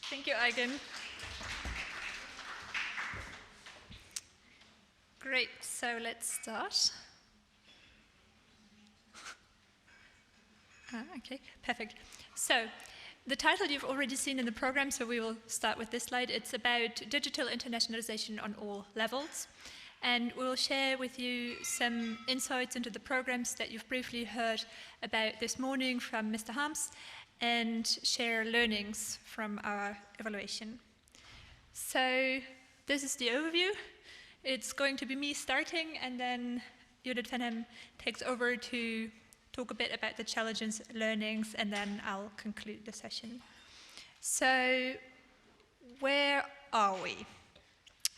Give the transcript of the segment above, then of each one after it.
Thank you, Eugen. Great, so let's start. Okay, perfect. So, the title you've already seen in the program, so we will start with this slide. It's about digital internationalization on all levels. And we'll share with you some insights into the programs that you've briefly heard about this morning from Mr. Harms, and share learnings from our evaluation. So this is the overview. It's going to be me starting, and then Judith Venherm takes over to talk a bit about the challenges, learnings, and then I'll conclude the session. So where are we?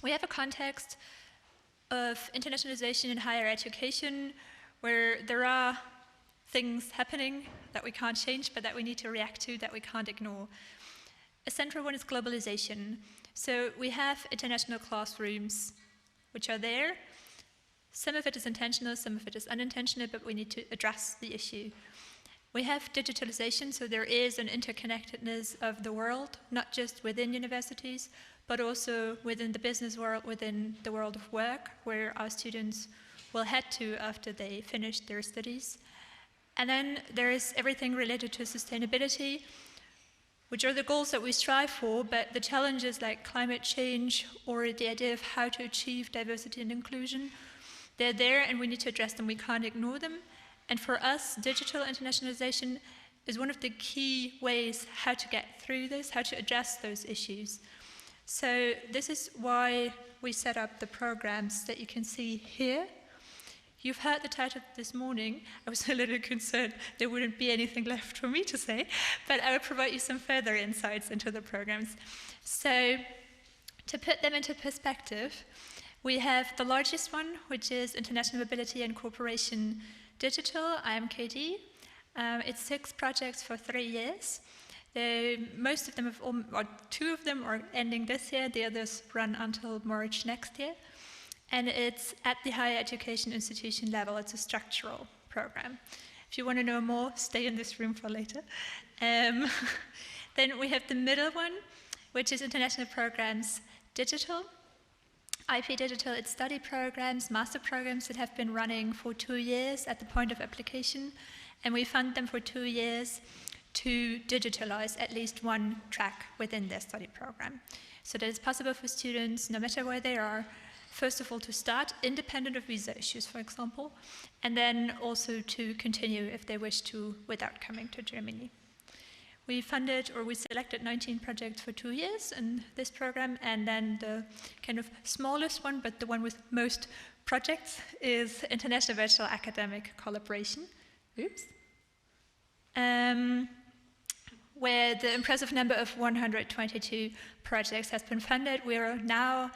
We have a context of internationalization in higher education where there are things happening that we can't change but that we need to react to, that we can't ignore. A central one is globalization. So we have international classrooms which are there. Some of it is intentional, some of it is unintentional, but we need to address the issue. We have digitalization, so there is an interconnectedness of the world, not just within universities, but also within the business world, within the world of work, where our students will head to after they finish their studies. And then there is everything related to sustainability, which are the goals that we strive for, but the challenges like climate change or the idea of how to achieve diversity and inclusion, they're there and we need to address them. We can't ignore them. And for us, digital internationalization is one of the key ways how to get through this, how to address those issues. So this is why we set up the programs that you can see here. You've heard the title this morning. I was a little concerned there wouldn't be anything left for me to say, but I will provide you some further insights into the programs. So to put them into perspective, we have the largest one, which is International Mobility and Cooperation Digital, IMKD. It's 6 projects for 3 years. Most of them, or 2 of them are ending this year, the others run until March next year. And it's at the higher education institution level. It's a structural program. If you want to know more, stay in this room for later. Then we have the middle one, which is International Programs Digital. IP Digital, it's study programs, master programs that have been running for 2 years at the point of application. And we fund them for 2 years to digitalize at least one track within their study program. So that it's possible for students, no matter where they are, first of all, to start independent of visa issues, for example, and then also to continue if they wish to without coming to Germany. We funded, or we selected 19 projects for 2 years in this program, and then the kind of smallest one, but the one with most projects, is International Virtual Academic Collaboration. Oops. Where the impressive number of 122 projects has been funded. We are now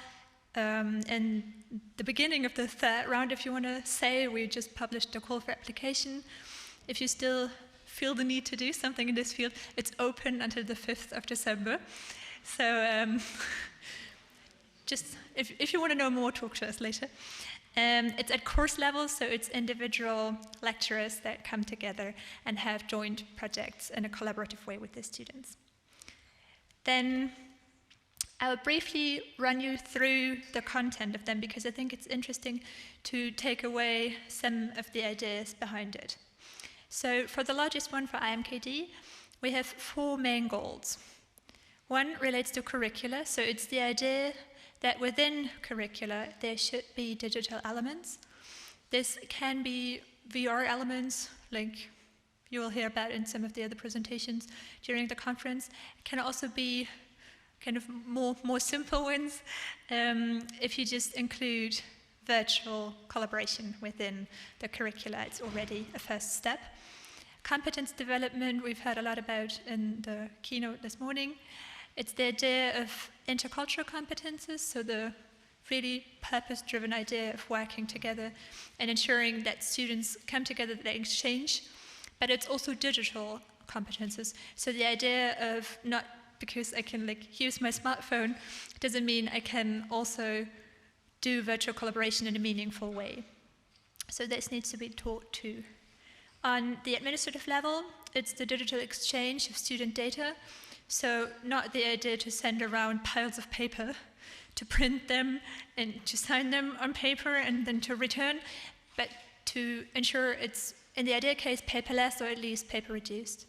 in the beginning of the 3rd round, if you want to say. We just published a call for application. If you still feel the need to do something in this field, it's open until the 5th of December. So just if you want to know more, talk to us later. It's at course level, so it's individual lecturers that come together and have joint projects in a collaborative way with the students. Then I'll briefly run you through the content of them because I think it's interesting to take away some of the ideas behind it. So for the largest one, for IMKD, we have 4 main goals. One relates to curricula, so it's the idea that within curricula there should be digital elements. This can be VR elements, like you will hear about in some of the other presentations during the conference. It can also be kind of more simple ones, if you just include virtual collaboration within the curricula, it's already a first step. Competence development, we've heard a lot about in the keynote this morning. It's the idea of intercultural competences, so the really purpose-driven idea of working together and ensuring that students come together, that they exchange, but it's also digital competences. So the idea of not because I can use my smartphone doesn't mean I can also do virtual collaboration in a meaningful way. So this needs to be taught too. On the administrative level, it's the digital exchange of student data. So not the idea to send around piles of paper, to print them and to sign them on paper and then to return, but to ensure it's, in the ideal case, paperless or at least paper reduced.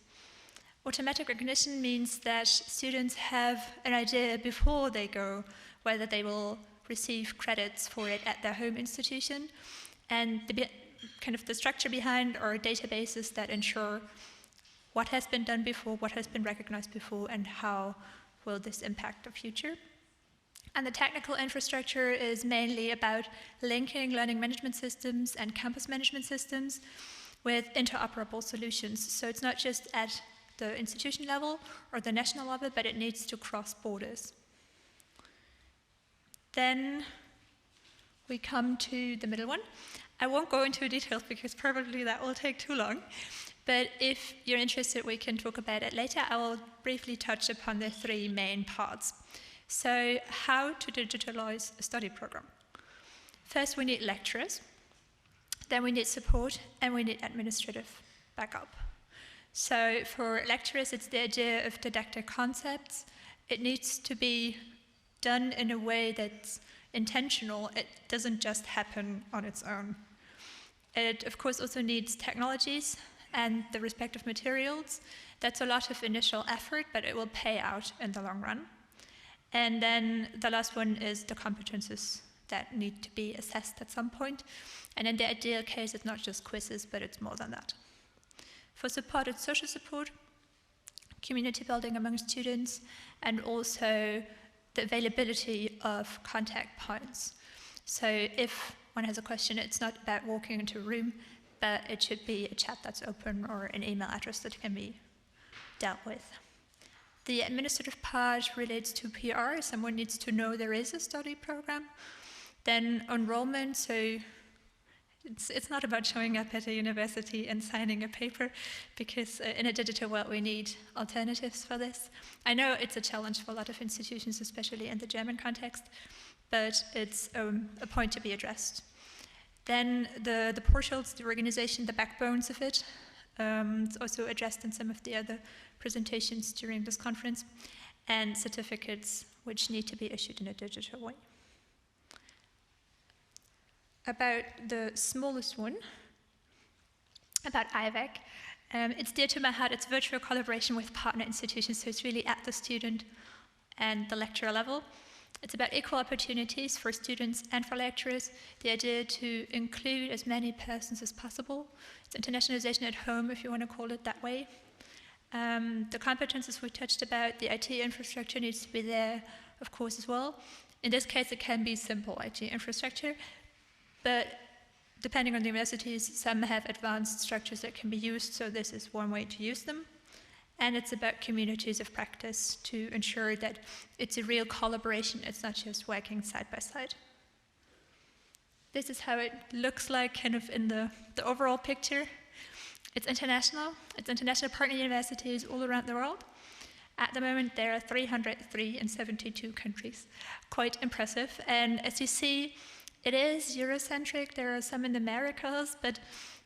Automatic recognition means that students have an idea before they go whether they will receive credits for it at their home institution, and the structure behind are databases that ensure what has been done before, what has been recognized before, and how will this impact the future. And the technical infrastructure is mainly about linking learning management systems and campus management systems with interoperable solutions. So it's not just at the institution level or the national level, but it needs to cross borders. Then we come to the middle one. I won't go into details because probably that will take too long. But if you're interested, we can talk about it later. I will briefly touch upon the three main parts. So, how to digitalize a study program? First, we need lecturers. Then we need support, and we need administrative backup. So, for lecturers, it's the idea of didactic concepts. It needs to be done in a way that's intentional. It doesn't just happen on its own. It, of course, also needs technologies and the respective materials. That's a lot of initial effort, but it will pay out in the long run. And then the last one is the competences that need to be assessed at some point. And in the ideal case, it's not just quizzes, but it's more than that. For support, it's social support, community building among students, and also the availability of contact points. So if one has a question, it's not about walking into a room, but it should be a chat that's open or an email address that can be dealt with. The administrative part relates to PR. Someone needs to know there is a study program. Then enrollment, so it's not about showing up at a university and signing a paper, because in a digital world we need alternatives for this. I know it's a challenge for a lot of institutions, especially in the German context, but it's a point to be addressed. Then the portals, the organization, the backbones of it, it's also addressed in some of the other presentations during this conference, and certificates which need to be issued in a digital way. About the smallest one, about IVAC, it's dear to my heart. It's virtual collaboration with partner institutions, so it's really at the student and the lecturer level. It's about equal opportunities for students and for lecturers, the idea to include as many persons as possible. It's internationalization at home, if you want to call it that way. The competences we touched about, the IT infrastructure needs to be there, of course, as well. In this case, it can be simple IT infrastructure, but depending on the universities, some have advanced structures that can be used, so this is one way to use them. And it's about communities of practice to ensure that it's a real collaboration, it's not just working side by side. This is how it looks like kind of in the overall picture. It's international partner universities all around the world. At the moment, there are 303 in 72 countries. Quite impressive. And as you see, it is Eurocentric. There are some in the Americas, but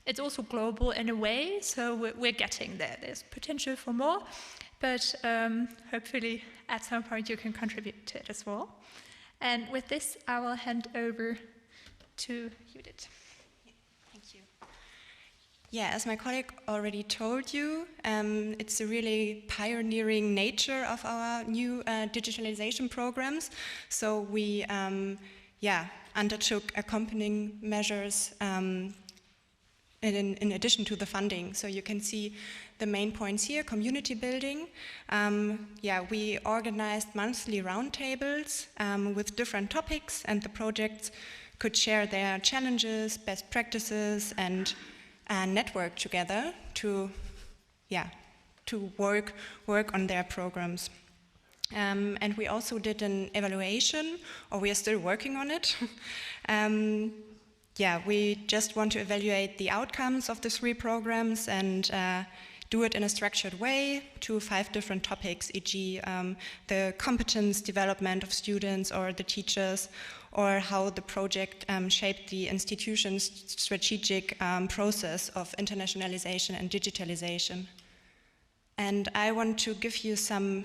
it's also global in a way, so we're getting there. There's potential for more, but hopefully at some point you can contribute to it as well. And with this, I will hand over to Judith. Thank you. Yeah, as my colleague already told you, it's a really pioneering nature of our new digitalization programs. So we undertook accompanying measures in addition to the funding. So you can see the main points here: community building. We organized monthly roundtables with different topics, and the projects could share their challenges, best practices, and network together to work on their programs. And we also did an evaluation, or we are still working on it. We just want to evaluate the outcomes of the 3 programs and do it in a structured way to 5 different topics, e.g. The competence development of students or the teachers, or how the project shaped the institution's strategic process of internationalization and digitalization. And I want to give you some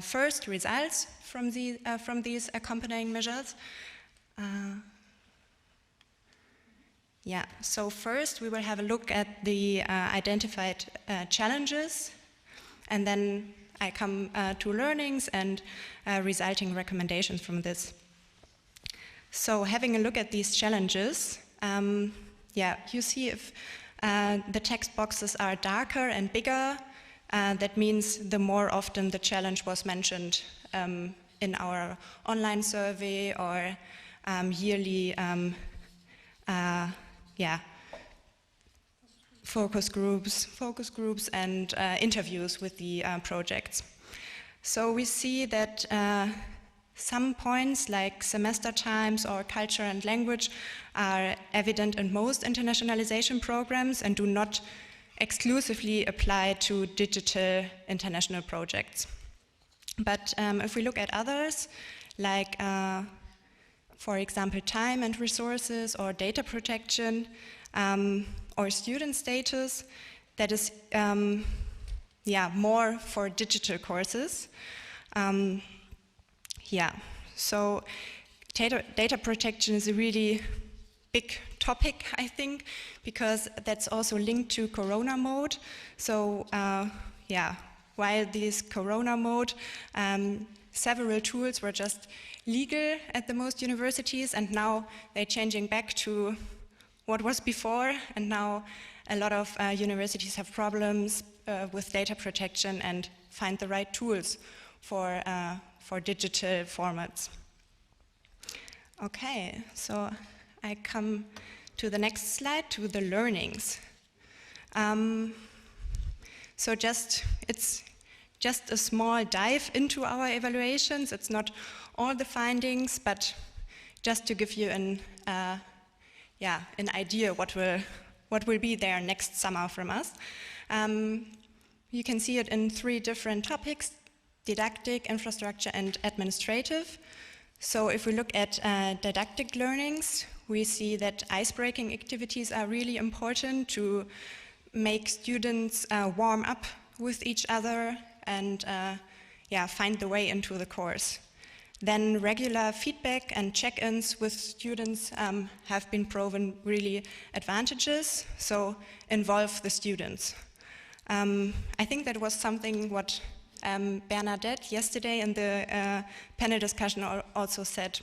first results from these accompanying measures. So first we will have a look at the identified challenges, and then I come to learnings and resulting recommendations from this. So having a look at these challenges, you see if the text boxes are darker and bigger, that means the more often the challenge was mentioned in our online survey or yearly focus groups and interviews with the projects. So we see that some points like semester times or culture and language are evident in most internationalization programs and do not exclusively apply to digital international projects. But if we look at others, like for example time and resources or data protection or student status, that is more for digital courses. So data protection is a really big topic, I think, because that's also linked to Corona mode. So while this Corona mode, several tools were just legal at the most universities, and now they're changing back to what was before, and now a lot of universities have problems with data protection and find the right tools for digital formats. Okay, so I come to the next slide, to the learnings. So it's just a small dive into our evaluations. It's not all the findings, but just to give you an idea what will be there next summer from us. You can see it in 3 different topics: didactic, infrastructure, and administrative. So if we look at didactic learnings, we see that icebreaking activities are really important to make students warm up with each other and find the way into the course. Then regular feedback and check-ins with students have been proven really advantageous, so involve the students. I think that was something what Bernadette yesterday in the panel discussion also said.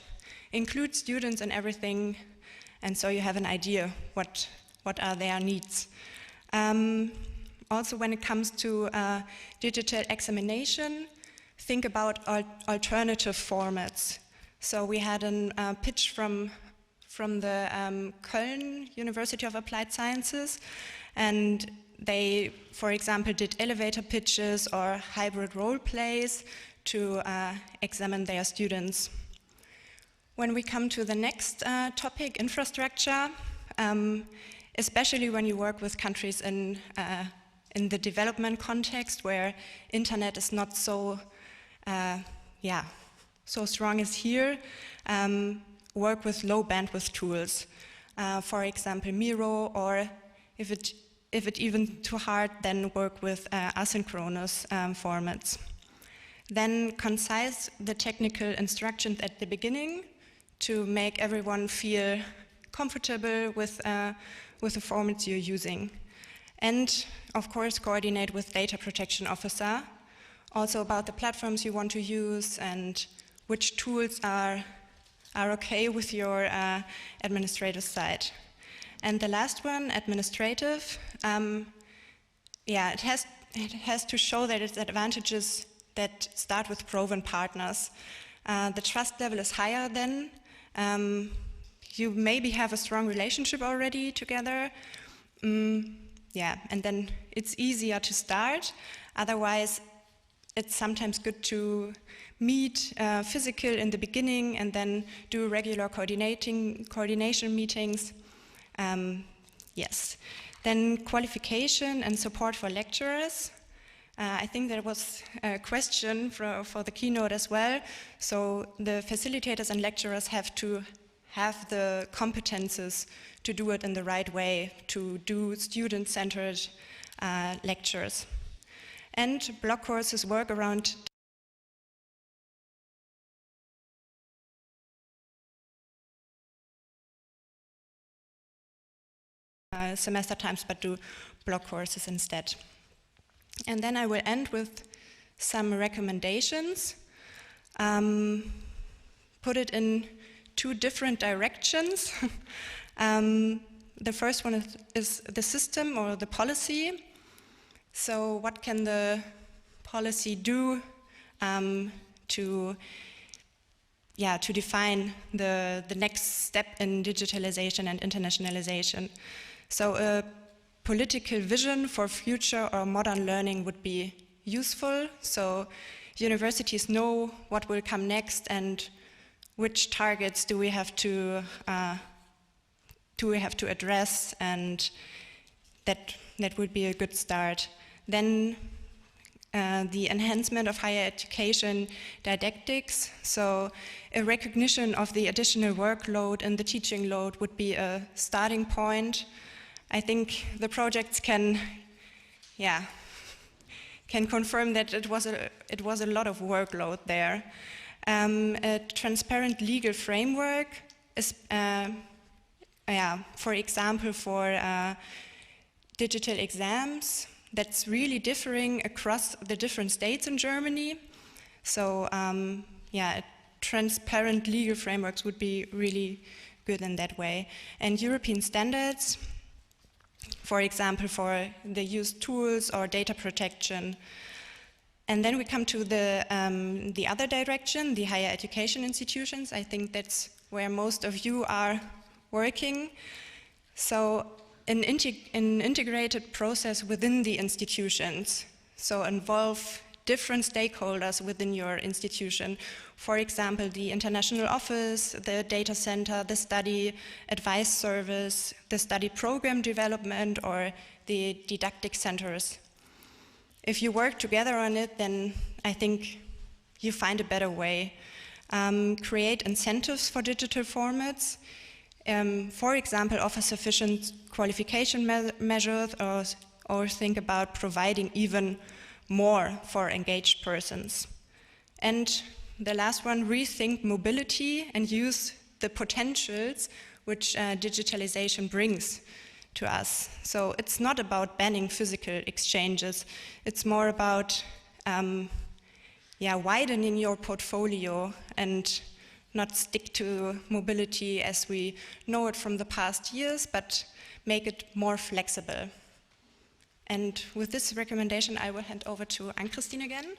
Include students in everything, and so you have an idea what are their needs. Also, when it comes to digital examination, think about alternative formats. So we had a pitch from the Köln University of Applied Sciences, and they, for example, did elevator pitches or hybrid role plays to examine their students. When we come to the next topic, infrastructure, especially when you work with countries in the development context where internet is not so strong as here, work with low bandwidth tools. For example, Miro, or if it even too hard, then work with asynchronous formats. Then concise the technical instructions at the beginning to make everyone feel comfortable with the formats you're using. And of course, coordinate with data protection officer, also about the platforms you want to use and which tools are okay with your administrative side. And the last one, administrative, it has to show that its advantages that start with proven partners. The trust level is higher then. You maybe have a strong relationship already together. And then it's easier to start. Otherwise, it's sometimes good to meet physical in the beginning and then do regular coordination meetings. Then qualification and support for lecturers. I think there was a question for the keynote as well. So the facilitators and lecturers have to have the competences to do it in the right way, to do student-centered lectures. And block courses work around semester times, but do block courses instead. And then I will end with some recommendations. Put it in 2 different directions. The first one is the system or the policy. So what can the policy do to define the next step in digitalization and internationalization? So a political vision for future or modern learning would be useful. So universities know what will come next and which targets do we have to address, and that would be a good start. Then the enhancement of higher education didactics, so a recognition of the additional workload and the teaching load would be a starting point. I think the projects can confirm that it was a lot of workload there. A transparent legal framework is, for example, for digital exams, that's really differing across the different states in Germany. So transparent legal frameworks would be really good in that way. And European standards, for example, for the used tools or data protection. And then we come to the other direction, the higher education institutions. I think that's where most of you are working. So an integrated process within the institutions. So involve different stakeholders within your institution. For example, the international office, the data center, the study advice service, the study program development, or the didactic centers. If you work together on it, then I think you find a better way. Create incentives for digital formats. For example, offer sufficient qualification measures, or think about providing even more for engaged persons. And the last one, rethink mobility and use the potentials which digitalization brings to us. So it's not about banning physical exchanges, it's more about widening your portfolio and not stick to mobility as we know it from the past years, but make it more flexible. And with this recommendation, I will hand over to Ann-Kristin again.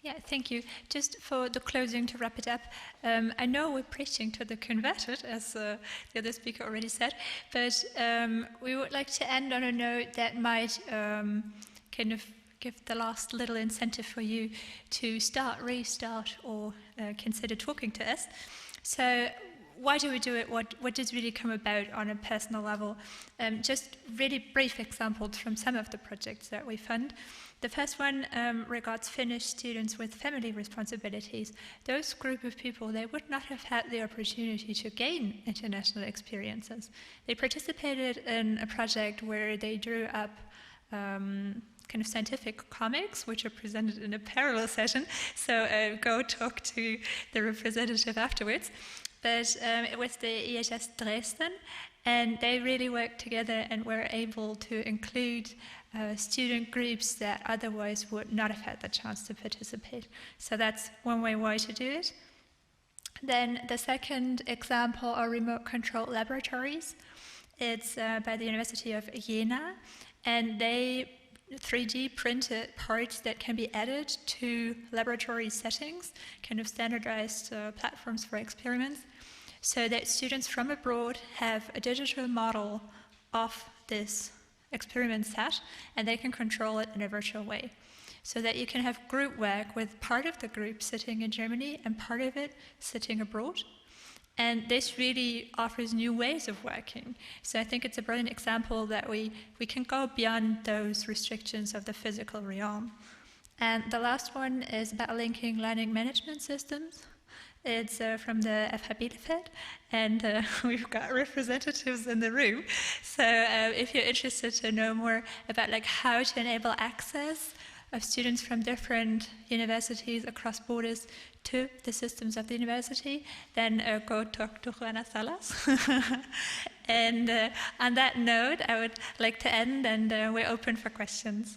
Yeah, thank you. Just for the closing, to wrap it up, I know we're preaching to the converted, as the other speaker already said, but we would like to end on a note that might kind of give the last little incentive for you to start, restart, or consider talking to us. So why do we do it? What does really come about on a personal level? Just really brief examples from some of the projects that we fund. The first one regards Finnish students with family responsibilities. Those group of people, they would not have had the opportunity to gain international experiences. They participated in a project where they drew up kind of scientific comics, which are presented in a parallel session. So go talk to the representative afterwards. But it was the EHS Dresden, and they really worked together and were able to include student groups that otherwise would not have had the chance to participate. So that's one way to do it. Then the second example are remote control laboratories. It's by the University of Jena, and they 3D printed parts that can be added to laboratory settings, kind of standardized platforms for experiments, so that students from abroad have a digital model of this experiment set, and they can control it in a virtual way. So that you can have group work with part of the group sitting in Germany and part of it sitting abroad. And this really offers new ways of working. So I think it's a brilliant example that we can go beyond those restrictions of the physical realm. And the last one is about linking learning management systems. It's from the FH Bielefeld, and we've got representatives in the room. So if you're interested to know more about how to enable access of students from different universities across borders to the systems of the university, then go talk to Juana Salas. And on that note, I would like to end, and we're open for questions.